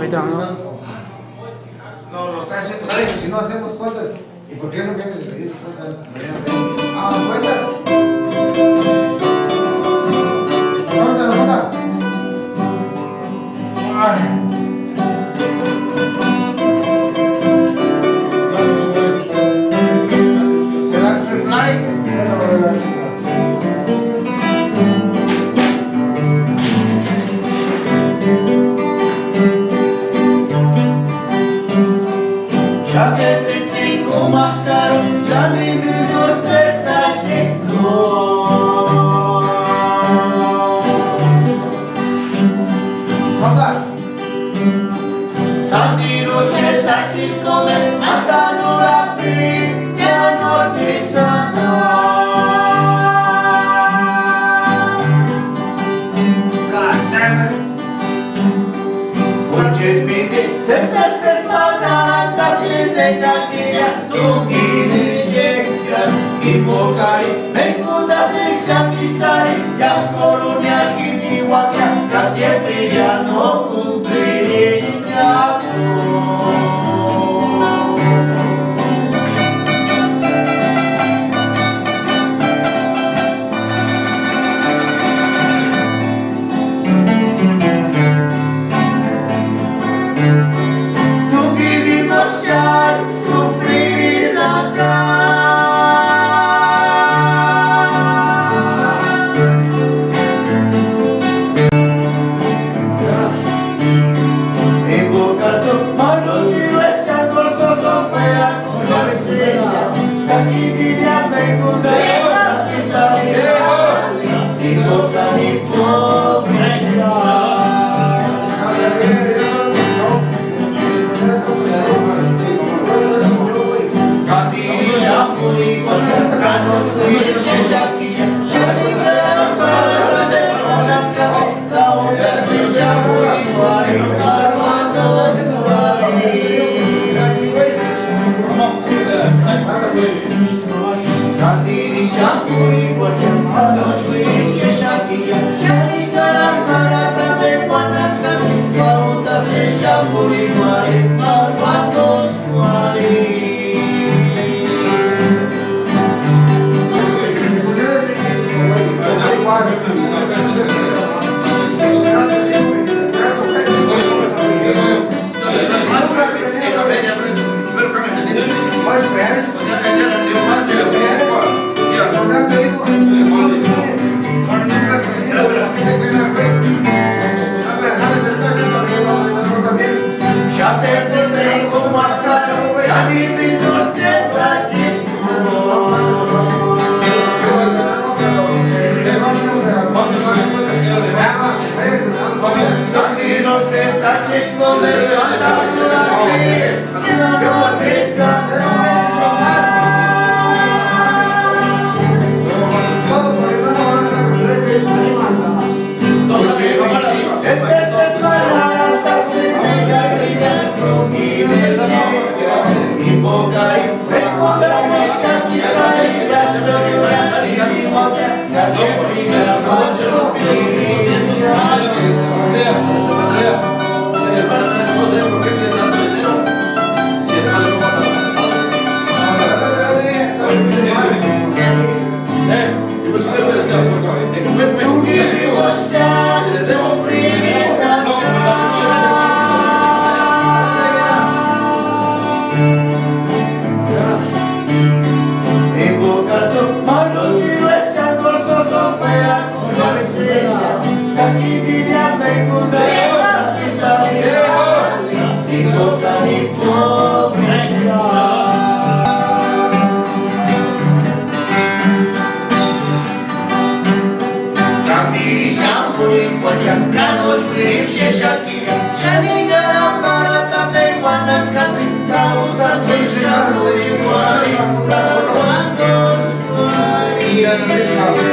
Ahorita, ¿no? No, lo está haciendo. ¿Sabes que si no hacemos cuentas? ¿Y por qué no vienes y le dices? Ah, cuentas. Vámonos, mamá. ¿Será el fly? Mascaro, ya mi nudo se sachetó. Sandiro se sachis comes, hasta no la ya no te sana. Sachet miti, se smanaranta sin de taquilla. Invocare, mencuda se shapisare, las colonias ginihuacra, que siempre ya no cumpliría. No vivimos ya, sufrir nada. Gracias.